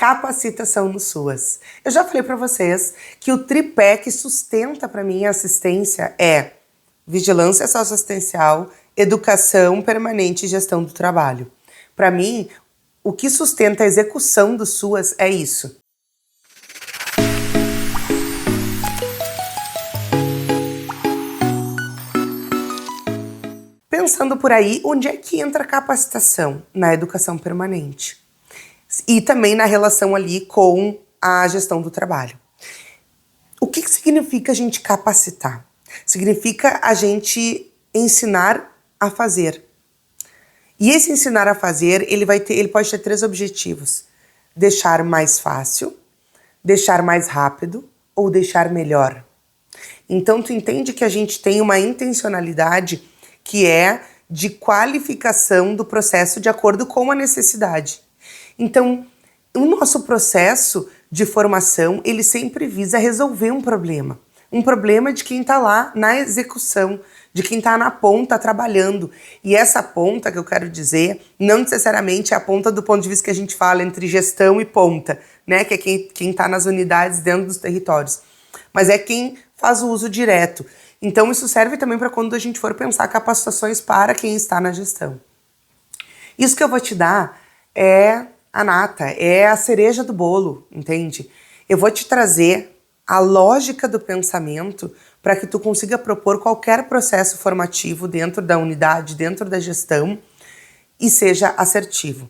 capacitação no SUAS. Eu já falei para vocês que o tripé que sustenta para mim a assistência é vigilância socioassistencial, educação permanente e gestão do trabalho. Para mim, o que sustenta a execução do SUAS é isso. Pensando por aí, onde é que entra a capacitação? Na educação permanente. E também na relação ali com a gestão do trabalho. O que significa a gente capacitar? Significa a gente ensinar a fazer. E esse ensinar a fazer, ele pode ter 3 objetivos. Deixar mais fácil, deixar mais rápido ou deixar melhor. Então tu entende que a gente tem uma intencionalidade que é de qualificação do processo de acordo com a necessidade. Então, o nosso processo de formação, ele sempre visa resolver um problema de quem está lá na execução, de quem está na ponta trabalhando. E essa ponta que eu quero dizer, não necessariamente é a ponta do ponto de vista que a gente fala entre gestão e ponta, né? Que é quem está nas unidades dentro dos territórios. Mas é quem faz o uso direto. Então isso serve também para quando a gente for pensar capacitações para quem está na gestão. Isso que eu vou te dar é a nata, é a cereja do bolo, entende? Eu vou te trazer a lógica do pensamento para que tu consiga propor qualquer processo formativo dentro da unidade, dentro da gestão e seja assertivo.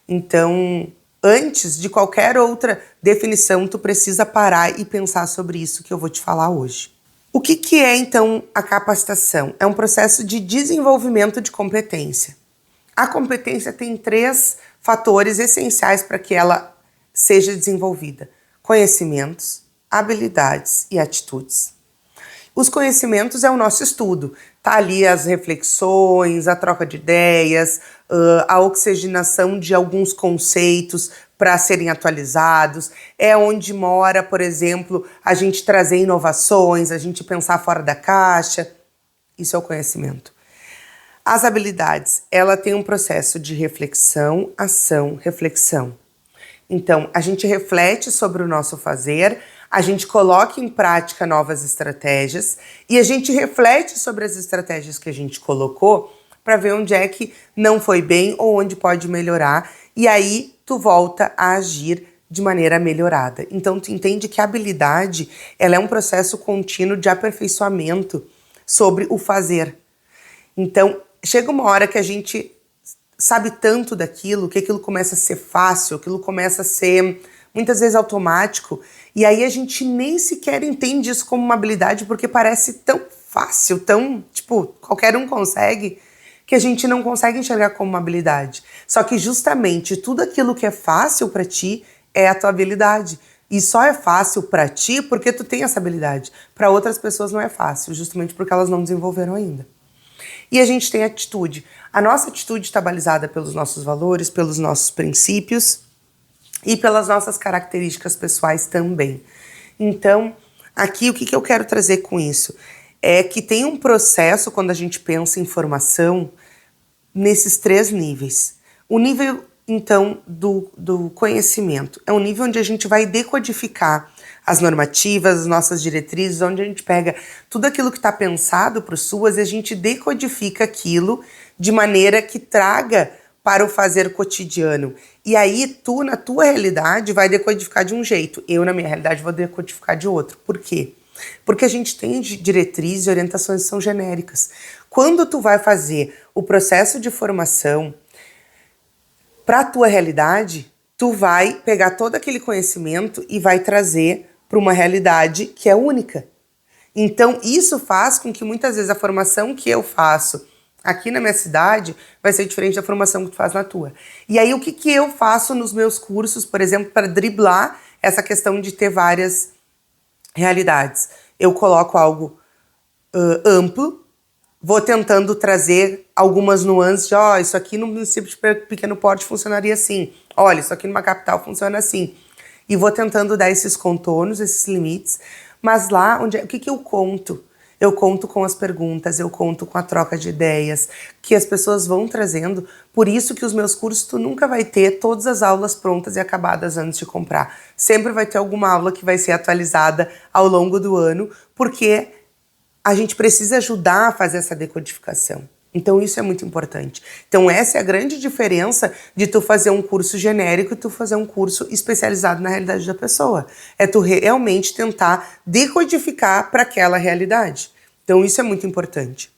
Então, antes de qualquer outra definição, tu precisa parar e pensar sobre isso que eu vou te falar hoje. O que é, então, a capacitação? É um processo de desenvolvimento de competência. A competência tem 3 fatores essenciais para que ela seja desenvolvida: conhecimentos, habilidades e atitudes. Os conhecimentos é o nosso estudo. Tá ali as reflexões, a troca de ideias, a oxigenação de alguns conceitos para serem atualizados. É onde mora, por exemplo, a gente trazer inovações, a gente pensar fora da caixa. Isso é o conhecimento. As habilidades, ela tem um processo de reflexão, ação, reflexão. Então, a gente reflete sobre o nosso fazer, a gente coloca em prática novas estratégias e a gente reflete sobre as estratégias que a gente colocou para ver onde é que não foi bem ou onde pode melhorar, e aí tu volta a agir de maneira melhorada. Então, tu entende que a habilidade, ela é um processo contínuo de aperfeiçoamento sobre o fazer. Então, chega uma hora que a gente sabe tanto daquilo, que aquilo começa a ser fácil, aquilo começa a ser muitas vezes automático, e aí a gente nem sequer entende isso como uma habilidade, porque parece tão fácil, tão, qualquer um consegue, que a gente não consegue enxergar como uma habilidade. Só que justamente tudo aquilo que é fácil para ti é a tua habilidade. E só é fácil para ti porque tu tem essa habilidade. Para outras pessoas não é fácil, justamente porque elas não desenvolveram ainda. E a gente tem atitude. A nossa atitude está balizada pelos nossos valores, pelos nossos princípios e pelas nossas características pessoais também. Então, aqui o que eu quero trazer com isso? É que tem um processo, quando a gente pensa em formação, nesses 3 níveis. O nível, então, do conhecimento é um nível onde a gente vai decodificar as normativas, as nossas diretrizes, onde a gente pega tudo aquilo que está pensado para o SUAS e a gente decodifica aquilo de maneira que traga para o fazer cotidiano. E aí tu, na tua realidade, vai decodificar de um jeito. Eu, na minha realidade, vou decodificar de outro. Por quê? Porque a gente tem diretrizes e orientações que são genéricas. Quando tu vai fazer o processo de formação para a tua realidade, tu vai pegar todo aquele conhecimento e vai trazer para uma realidade que é única. Então, isso faz com que muitas vezes a formação que eu faço aqui na minha cidade vai ser diferente da formação que tu faz na tua. E aí, o que eu faço nos meus cursos, por exemplo, para driblar essa questão de ter várias realidades? Eu coloco algo amplo, vou tentando trazer algumas nuances de, isso aqui no município de pequeno porte funcionaria assim. Olha, isso aqui numa capital funciona assim. E vou tentando dar esses contornos, esses limites. Mas lá, o que eu conto? eu conto com as perguntas, eu conto com a troca de ideias que as pessoas vão trazendo. Por isso que os meus cursos tu nunca vai ter todas as aulas prontas e acabadas antes de comprar. Sempre vai ter alguma aula que vai ser atualizada ao longo do ano, porque a gente precisa ajudar a fazer essa decodificação. Então isso é muito importante. Então essa é a grande diferença de tu fazer um curso genérico e tu fazer um curso especializado na realidade da pessoa. É tu realmente tentar decodificar para aquela realidade. Então isso é muito importante.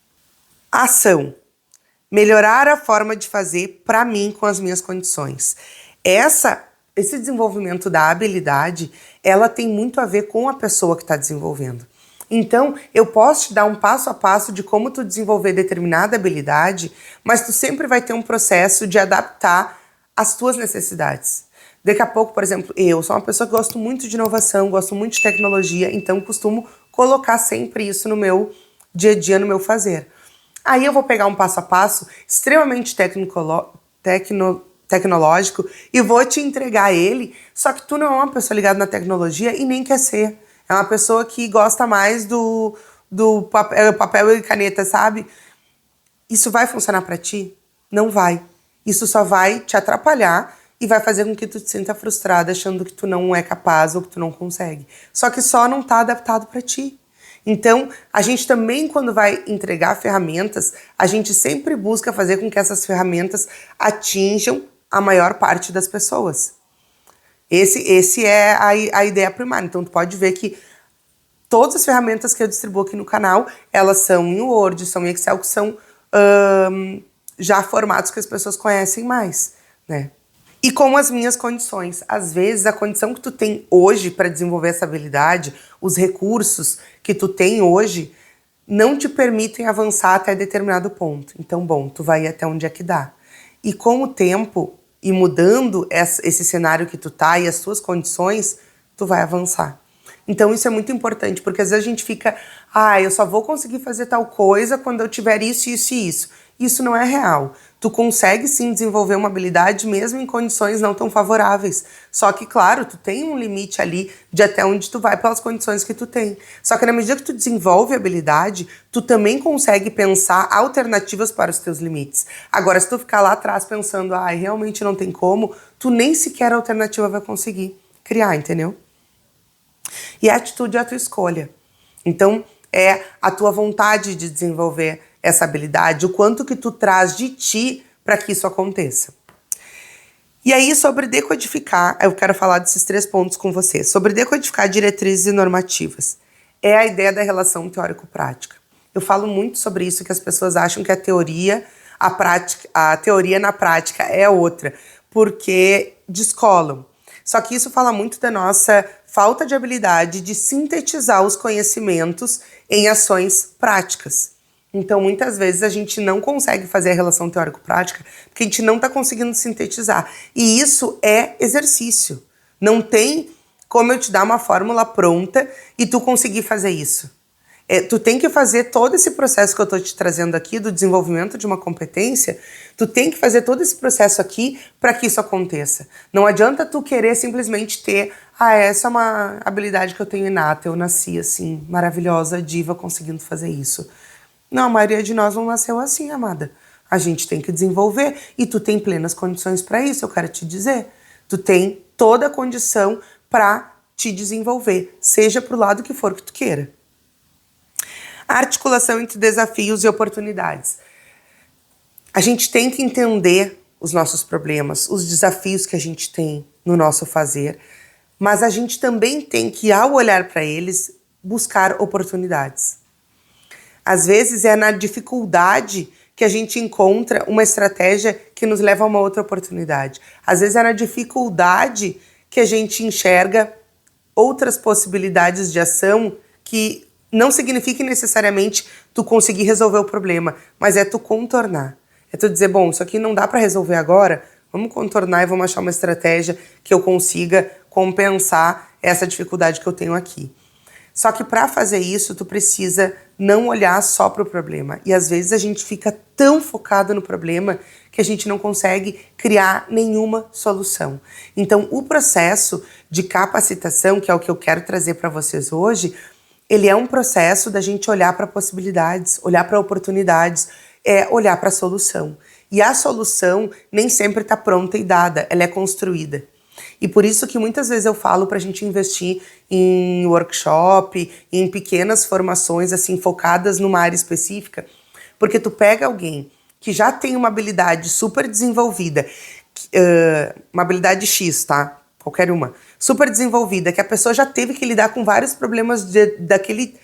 Ação. Melhorar a forma de fazer para mim com as minhas condições. Esse desenvolvimento da habilidade, ela tem muito a ver com a pessoa que está desenvolvendo. Então, eu posso te dar um passo a passo de como tu desenvolver determinada habilidade, mas tu sempre vai ter um processo de adaptar às tuas necessidades. Daqui a pouco, por exemplo, eu sou uma pessoa que gosto muito de inovação, gosto muito de tecnologia, então costumo colocar sempre isso no meu dia a dia, no meu fazer. Aí eu vou pegar um passo a passo extremamente tecnológico e vou te entregar ele, só que tu não é uma pessoa ligada na tecnologia e nem quer ser. É uma pessoa que gosta mais do papel e caneta, sabe? Isso vai funcionar pra ti? Não vai. Isso só vai te atrapalhar e vai fazer com que tu te sinta frustrada, achando que tu não é capaz ou que tu não consegue. Só que só não tá adaptado pra ti. Então, a gente também, quando vai entregar ferramentas, a gente sempre busca fazer com que essas ferramentas atinjam a maior parte das pessoas. Esse é a ideia primária. Então, tu pode ver que todas as ferramentas que eu distribuo aqui no canal, elas são em Word, são em Excel, que são já formatos que as pessoas conhecem mais, né? E com as minhas condições. Às vezes, a condição que tu tem hoje para desenvolver essa habilidade, os recursos que tu tem hoje, não te permitem avançar até determinado ponto. Então, bom, tu vai ir até onde é que dá. E com o tempo, e mudando esse cenário que tu tá e as tuas condições, tu vai avançar. Então isso é muito importante, porque às vezes a gente fica, eu só vou conseguir fazer tal coisa quando eu tiver isso, isso e isso. Isso não é real. Tu consegue sim desenvolver uma habilidade mesmo em condições não tão favoráveis. Só que, claro, tu tem um limite ali de até onde tu vai pelas condições que tu tem. Só que na medida que tu desenvolve a habilidade, tu também consegue pensar alternativas para os teus limites. Agora, se tu ficar lá atrás pensando, realmente não tem como, tu nem sequer a alternativa vai conseguir criar, entendeu? E a atitude é a tua escolha. Então, é a tua vontade de desenvolver essa habilidade, o quanto que tu traz de ti para que isso aconteça. E aí, sobre decodificar, eu quero falar desses 3 pontos com você. Sobre decodificar diretrizes e normativas. É a ideia da relação teórico-prática. Eu falo muito sobre isso, que as pessoas acham que a teoria na prática é outra, porque descolam. Só que isso fala muito da nossa falta de habilidade de sintetizar os conhecimentos em ações práticas. Então, muitas vezes a gente não consegue fazer a relação teórico-prática porque a gente não está conseguindo sintetizar. E isso é exercício. Não tem como eu te dar uma fórmula pronta e tu conseguir fazer isso. Tu tem que fazer todo esse processo que eu estou te trazendo aqui, do desenvolvimento de uma competência, tu tem que fazer todo esse processo aqui para que isso aconteça. Não adianta tu querer simplesmente ter, essa é uma habilidade que eu tenho inata, eu nasci assim, maravilhosa, diva, conseguindo fazer isso. Não, a maioria de nós não nasceu assim, amada. A gente tem que desenvolver e tu tem plenas condições para isso, eu quero te dizer. Tu tem toda a condição para te desenvolver, seja pro lado que for que tu queira. A articulação entre desafios e oportunidades. A gente tem que entender os nossos problemas, os desafios que a gente tem no nosso fazer, mas a gente também tem que, ao olhar para eles, buscar oportunidades. Às vezes é na dificuldade que a gente encontra uma estratégia que nos leva a uma outra oportunidade. Às vezes é na dificuldade que a gente enxerga outras possibilidades de ação que não significa necessariamente tu conseguir resolver o problema, mas é tu contornar. É tu dizer, bom, isso aqui não dá para resolver agora, vamos contornar e vamos achar uma estratégia que eu consiga compensar essa dificuldade que eu tenho aqui. Só que para fazer isso, tu precisa não olhar só para o problema. E às vezes a gente fica tão focado no problema que a gente não consegue criar nenhuma solução. Então, o processo de capacitação, que é o que eu quero trazer para vocês hoje, Ele é um processo da gente olhar para possibilidades, olhar para oportunidades, olhar para a solução. E a solução nem sempre está pronta e dada, ela é construída. E por isso que muitas vezes eu falo para a gente investir em workshop, em pequenas formações assim focadas numa área específica, porque tu pega alguém que já tem uma habilidade super desenvolvida, uma habilidade X, tá? Qualquer uma, super desenvolvida, que a pessoa já teve que lidar com vários problemas daquele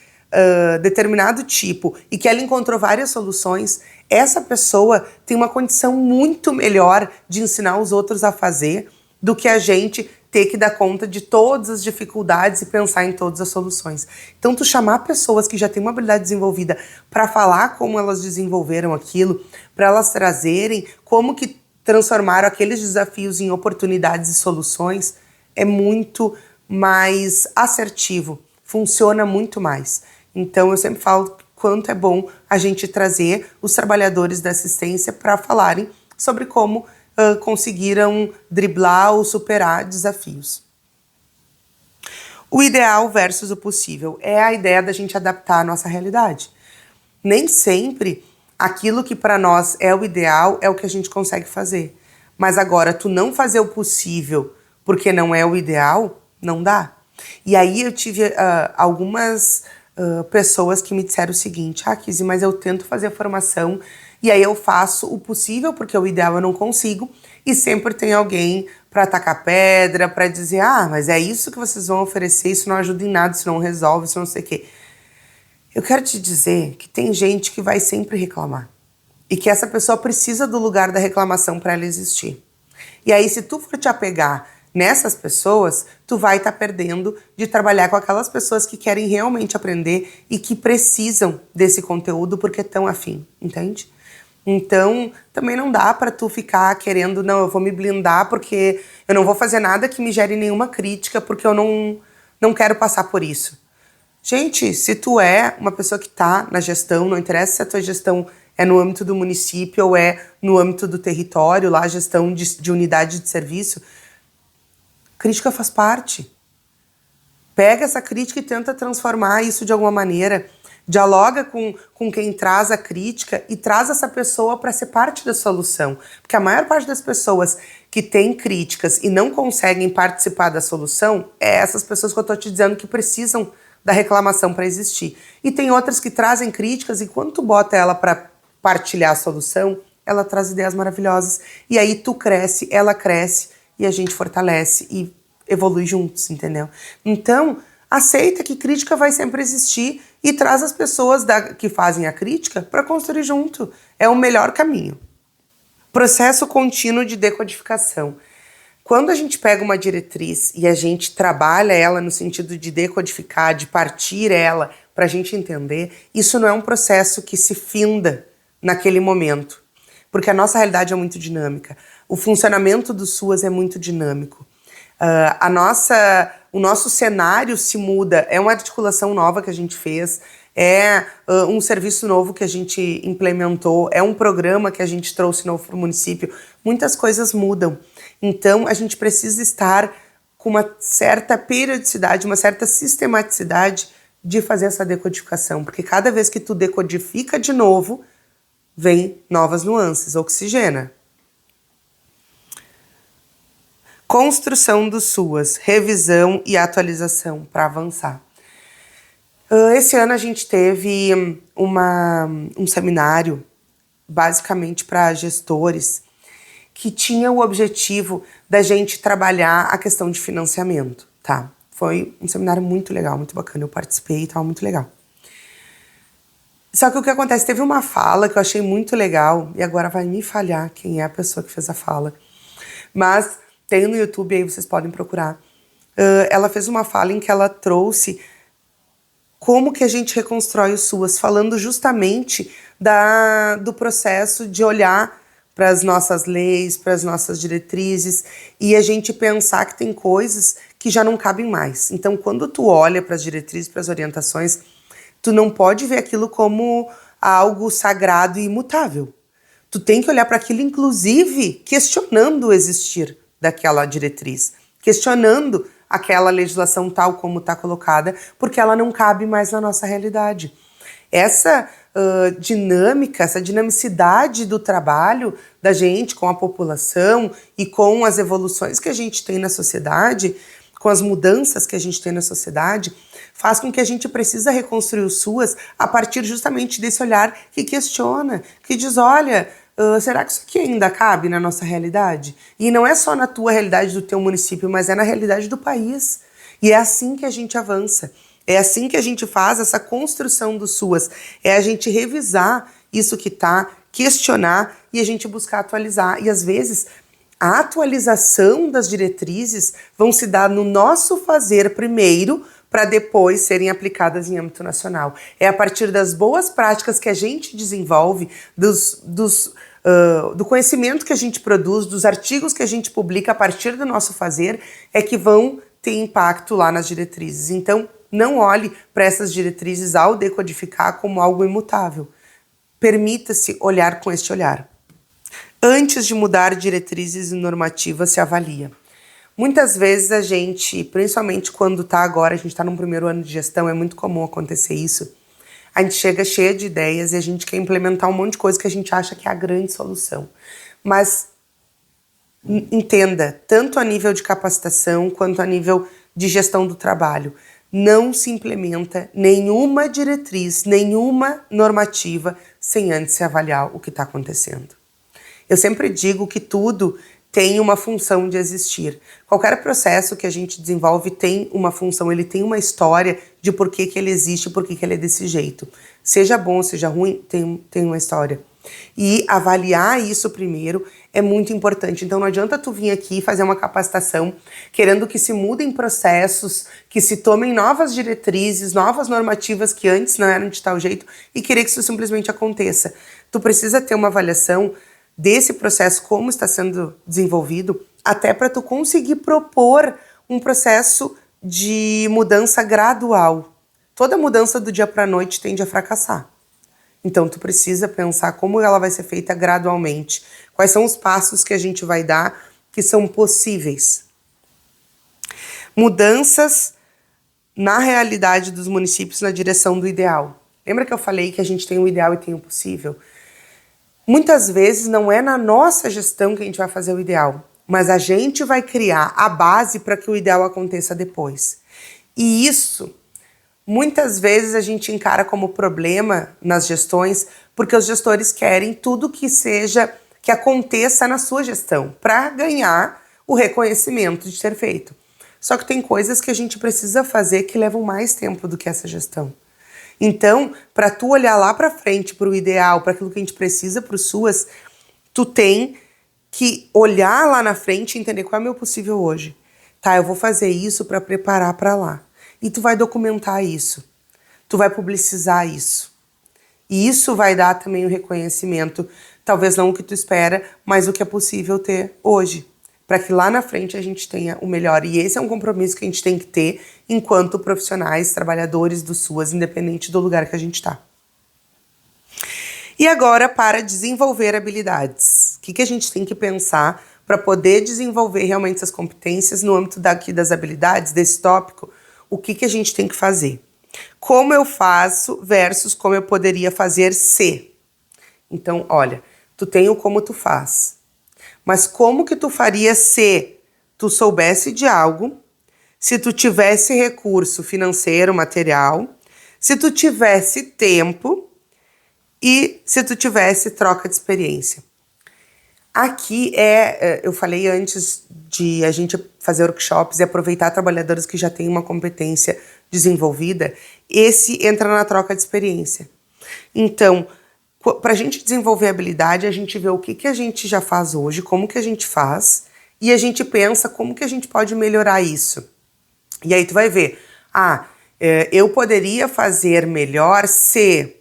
determinado tipo e que ela encontrou várias soluções, essa pessoa tem uma condição muito melhor de ensinar os outros a fazer do que a gente ter que dar conta de todas as dificuldades e pensar em todas as soluções. Então, tu chamar pessoas que já têm uma habilidade desenvolvida para falar como elas desenvolveram aquilo, para elas trazerem como que transformaram aqueles desafios em oportunidades e soluções, é muito mais assertivo, funciona muito mais. Então, eu sempre falo quanto é bom a gente trazer os trabalhadores da assistência para falarem sobre como conseguiram driblar ou superar desafios. O ideal versus o possível é a ideia da gente adaptar a nossa realidade. Nem sempre aquilo que para nós é o ideal é o que a gente consegue fazer. Mas agora, tu não fazer o possível porque não é o ideal, não dá. E aí eu tive algumas pessoas que me disseram o seguinte: Kizzy, mas eu tento fazer a formação e aí eu faço o possível, porque o ideal eu não consigo, e sempre tem alguém para atacar pedra, para dizer, mas é isso que vocês vão oferecer, isso não ajuda em nada, isso não resolve, isso não sei o quê. Eu quero te dizer que tem gente que vai sempre reclamar, e que essa pessoa precisa do lugar da reclamação para ela existir. E aí, se tu for te apegar nessas pessoas, tu vai estar perdendo de trabalhar com aquelas pessoas que querem realmente aprender e que precisam desse conteúdo porque estão afim, entende? Então, também não dá pra tu ficar querendo, não, eu vou me blindar porque eu não vou fazer nada que me gere nenhuma crítica porque eu não quero passar por isso. Gente, se tu é uma pessoa que tá na gestão, não interessa se a tua gestão é no âmbito do município ou é no âmbito do território, lá a gestão de unidade de serviço, crítica faz parte. Pega essa crítica e tenta transformar isso de alguma maneira. Dialoga com quem traz a crítica e traz essa pessoa para ser parte da solução. Porque a maior parte das pessoas que têm críticas e não conseguem participar da solução é essas pessoas que eu estou te dizendo que precisam da reclamação para existir. E tem outras que trazem críticas e quando tu bota ela para partilhar a solução, ela traz ideias maravilhosas. E aí tu cresce, ela cresce e a gente fortalece e evolui juntos, entendeu? Então, aceita que crítica vai sempre existir e traz as pessoas que fazem a crítica para construir junto. É o melhor caminho. Processo contínuo de decodificação. Quando a gente pega uma diretriz e a gente trabalha ela no sentido de decodificar, de partir ela para a gente entender, isso não é um processo que se finda naquele momento, porque a nossa realidade é muito dinâmica. O funcionamento do SUAS é muito dinâmico. O nosso cenário se muda, é uma articulação nova que a gente fez, é um serviço novo que a gente implementou, é um programa que a gente trouxe novo para o município. Muitas coisas mudam. Então, a gente precisa estar com uma certa periodicidade, uma certa sistematicidade de fazer essa decodificação, porque cada vez que tu decodifica de novo, vem novas nuances, oxigena. Construção dos SUAS, revisão e atualização para avançar. Esse ano a gente teve um seminário, basicamente para gestores, que tinha o objetivo da gente trabalhar a questão de financiamento, tá? Foi um seminário muito legal, muito bacana, eu participei e estava muito legal. Só que o que acontece, teve uma fala que eu achei muito legal, e agora vai me falhar quem é a pessoa que fez a fala, mas tem no YouTube, aí vocês podem procurar. Ela fez uma fala em que ela trouxe como que a gente reconstrói o SUAS, falando justamente do processo de olhar para as nossas leis, para as nossas diretrizes, e a gente pensar que tem coisas que já não cabem mais. Então, quando tu olha para as diretrizes, para as orientações, tu não pode ver aquilo como algo sagrado e imutável. Tu tem que olhar para aquilo, inclusive, questionando o existir daquela diretriz, questionando aquela legislação tal como está colocada, porque ela não cabe mais na nossa realidade. Essa dinâmica, essa dinamicidade do trabalho da gente com a população e com as evoluções que a gente tem na sociedade, com as mudanças que a gente tem na sociedade, faz com que a gente precisa reconstruir o SUAS a partir justamente desse olhar que questiona, que diz, olha, será que isso aqui ainda cabe na nossa realidade? E não é só na tua realidade do teu município, mas é na realidade do país. E é assim que a gente avança. É assim que a gente faz essa construção do SUAS. É a gente revisar isso que tá, questionar e a gente buscar atualizar. E às vezes a atualização das diretrizes vão se dar no nosso fazer primeiro, para depois serem aplicadas em âmbito nacional. É a partir das boas práticas que a gente desenvolve, do conhecimento que a gente produz, dos artigos que a gente publica a partir do nosso fazer, é que vão ter impacto lá nas diretrizes. Então, não olhe para essas diretrizes ao decodificar como algo imutável. Permita-se olhar com este olhar. Antes de mudar diretrizes e normativas, se avalia. Muitas vezes a gente, principalmente quando a gente está num primeiro ano de gestão, é muito comum acontecer isso. A gente chega cheia de ideias e a gente quer implementar um monte de coisa que a gente acha que é a grande solução. Mas entenda, tanto a nível de capacitação quanto a nível de gestão do trabalho, não se implementa nenhuma diretriz, nenhuma normativa sem antes se avaliar o que está acontecendo. Eu sempre digo que tudo tem uma função de existir. Qualquer processo que a gente desenvolve tem uma função, ele tem uma história de por que ele existe, por que ele é desse jeito. Seja bom, seja ruim, tem uma história. E avaliar isso primeiro é muito importante. Então não adianta tu vir aqui fazer uma capacitação querendo que se mudem processos, que se tomem novas diretrizes, novas normativas que antes não eram de tal jeito e querer que isso simplesmente aconteça. Tu precisa ter uma avaliação desse processo, como está sendo desenvolvido, até para tu conseguir propor um processo de mudança gradual. Toda mudança do dia para a noite tende a fracassar. Então, tu precisa pensar como ela vai ser feita gradualmente. Quais são os passos que a gente vai dar que são possíveis. Mudanças na realidade dos municípios na direção do ideal. Lembra que eu falei que a gente tem o ideal e tem o possível? Muitas vezes não é na nossa gestão que a gente vai fazer o ideal, mas a gente vai criar a base para que o ideal aconteça depois. E isso, muitas vezes a gente encara como problema nas gestões, porque os gestores querem tudo que aconteça na sua gestão, para ganhar o reconhecimento de ter feito. Só que tem coisas que a gente precisa fazer que levam mais tempo do que essa gestão. Então, para tu olhar lá para frente, para o ideal, para aquilo que a gente precisa para o SUAS, tu tem que olhar lá na frente e entender qual é o meu possível hoje. Tá, eu vou fazer isso para preparar para lá. E tu vai documentar isso. Tu vai publicizar isso. E isso vai dar também o reconhecimento, talvez não o que tu espera, mas o que é possível ter hoje. Para que lá na frente a gente tenha o melhor. E esse é um compromisso que a gente tem que ter enquanto profissionais, trabalhadores do SUAS, independente do lugar que a gente está. E agora, para desenvolver habilidades. O que a gente tem que pensar para poder desenvolver realmente essas competências no âmbito das habilidades, desse tópico? O que a gente tem que fazer? Como eu faço versus como eu poderia fazer se. Então, olha, tu tem o como tu faz. Mas como que tu faria se tu soubesse de algo, se tu tivesse recurso financeiro, material, se tu tivesse tempo e se tu tivesse troca de experiência? Aqui eu falei antes de a gente fazer workshops e aproveitar trabalhadores que já têm uma competência desenvolvida, esse entra na troca de experiência. Então, para a gente desenvolver habilidade, a gente vê o que a gente já faz hoje, como que a gente faz, e a gente pensa como que a gente pode melhorar isso. E aí tu vai ver, eu poderia fazer melhor se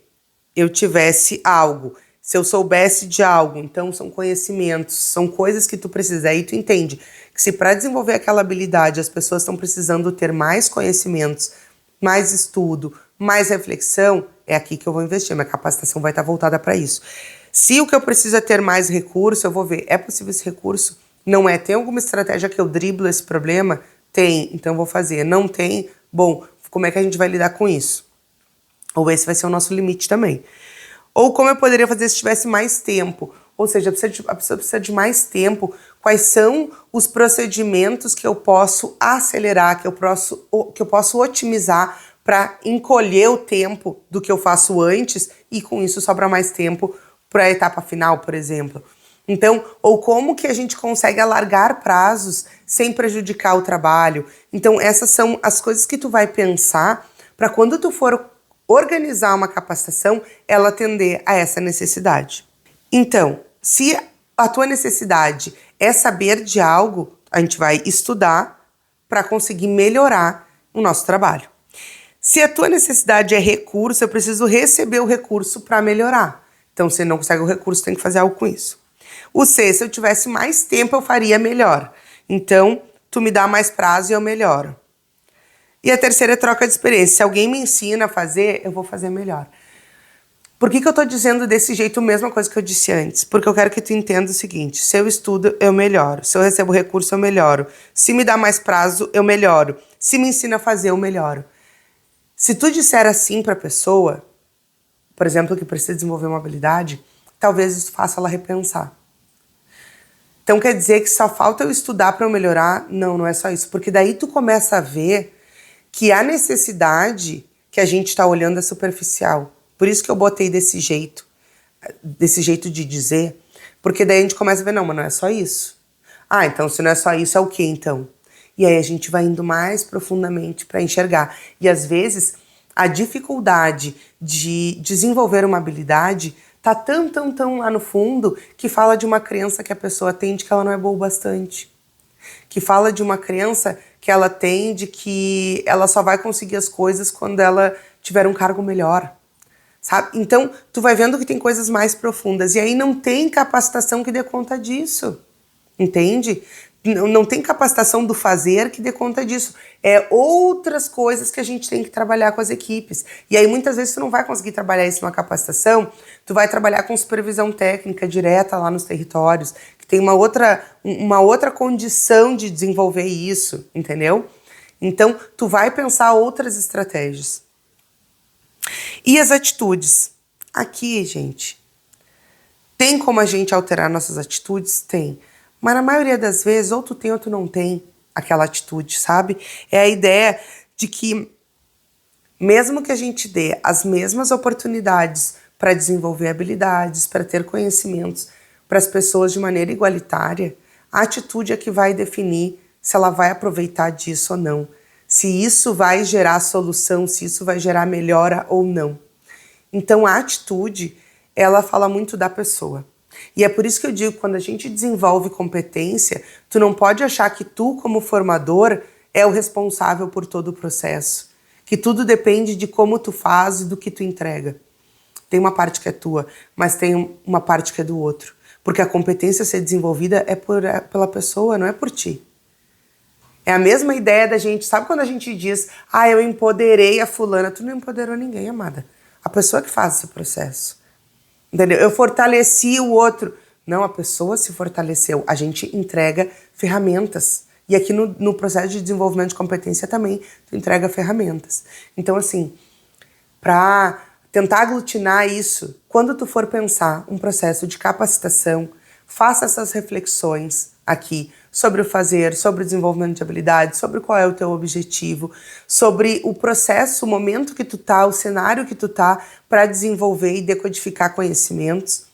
eu tivesse algo, se eu soubesse de algo. Então são conhecimentos, são coisas que tu precisa. Aí tu entende que se para desenvolver aquela habilidade as pessoas estão precisando ter mais conhecimentos, mais estudo, mais reflexão, é aqui que eu vou investir, minha capacitação vai estar voltada para isso. Se o que eu preciso é ter mais recurso, eu vou ver, é possível esse recurso? Não é? Tem alguma estratégia que eu driblo esse problema? Tem, então vou fazer. Não tem? Bom, como é que a gente vai lidar com isso? Ou esse vai ser o nosso limite também. Ou como eu poderia fazer se tivesse mais tempo? Ou seja, a pessoa precisa de mais tempo. Quais são os procedimentos que eu posso acelerar, que eu posso otimizar para encolher o tempo do que eu faço antes e com isso sobra mais tempo para a etapa final, por exemplo. Então, ou como que a gente consegue alargar prazos sem prejudicar o trabalho. Então, essas são as coisas que tu vai pensar para quando tu for organizar uma capacitação, ela atender a essa necessidade. Então, se a tua necessidade é saber de algo, a gente vai estudar para conseguir melhorar o nosso trabalho. Se a tua necessidade é recurso, eu preciso receber o recurso para melhorar. Então, se não consegue o recurso, tem que fazer algo com isso. O C, se eu tivesse mais tempo, eu faria melhor. Então, tu me dá mais prazo e eu melhoro. E a terceira é troca de experiência. Se alguém me ensina a fazer, eu vou fazer melhor. Por que eu tô dizendo desse jeito a mesma coisa que eu disse antes? Porque eu quero que tu entenda o seguinte: se eu estudo, eu melhoro. Se eu recebo recurso, eu melhoro. Se me dá mais prazo, eu melhoro. Se me ensina a fazer, eu melhoro. Se tu disser assim pra pessoa, por exemplo, que precisa desenvolver uma habilidade, talvez isso faça ela repensar. Então quer dizer que só falta eu estudar para eu melhorar? Não, não é só isso. Porque daí tu começa a ver que a necessidade que a gente está olhando é superficial. Por isso que eu botei desse jeito de dizer, porque daí a gente começa a ver, não, mas não é só isso. Ah, então se não é só isso, é o quê então? E aí a gente vai indo mais profundamente para enxergar. E às vezes a dificuldade de desenvolver uma habilidade tá tão lá no fundo que fala de uma crença que a pessoa tem de que ela não é boa o bastante. Que fala de uma crença que ela tem de que ela só vai conseguir as coisas quando ela tiver um cargo melhor, sabe? Então, tu vai vendo que tem coisas mais profundas e aí não tem capacitação que dê conta disso, entende? Não tem capacitação do fazer que dê conta disso. É outras coisas que a gente tem que trabalhar com as equipes. E aí muitas vezes tu não vai conseguir trabalhar isso numa capacitação, tu vai trabalhar com supervisão técnica direta lá nos territórios, que tem uma outra condição de desenvolver isso, entendeu? Então tu vai pensar outras estratégias. E as atitudes? Aqui, gente, tem como a gente alterar nossas atitudes? Tem. Mas na maioria das vezes, ou tu tem ou tu não tem aquela atitude, sabe? É a ideia de que mesmo que a gente dê as mesmas oportunidades para desenvolver habilidades, para ter conhecimentos para as pessoas de maneira igualitária, a atitude é que vai definir se ela vai aproveitar disso ou não. Se isso vai gerar solução, se isso vai gerar melhora ou não. Então a atitude, ela fala muito da pessoa. E é por isso que eu digo, quando a gente desenvolve competência, tu não pode achar que tu, como formador, é o responsável por todo o processo. Que tudo depende de como tu faz e do que tu entrega. Tem uma parte que é tua, mas tem uma parte que é do outro. Porque a competência a ser desenvolvida é pela pessoa, não é por ti. É a mesma ideia da gente, sabe quando a gente diz, eu empoderei a fulana, tu não empoderou ninguém, amada. A pessoa que faz esse processo. Entendeu? Eu fortaleci o outro. Não, a pessoa se fortaleceu. A gente entrega ferramentas. E aqui no processo de desenvolvimento de competência também, tu entrega ferramentas. Então, assim, para tentar aglutinar isso, quando tu for pensar um processo de capacitação, faça essas reflexões aqui sobre o fazer, sobre o desenvolvimento de habilidades, sobre qual é o teu objetivo, sobre o processo, o momento que tu tá, o cenário que tu tá para desenvolver e decodificar conhecimentos,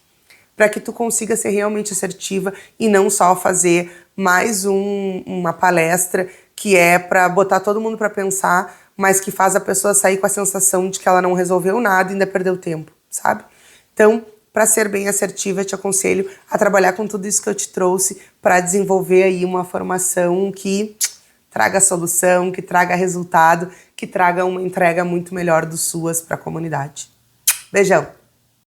para que tu consiga ser realmente assertiva e não só fazer mais uma palestra que é para botar todo mundo para pensar, mas que faz a pessoa sair com a sensação de que ela não resolveu nada e ainda perdeu tempo, sabe? Então, para ser bem assertiva, eu te aconselho a trabalhar com tudo isso que eu te trouxe para desenvolver aí uma formação que traga solução, que traga resultado, que traga uma entrega muito melhor dos suas para a comunidade. Beijão!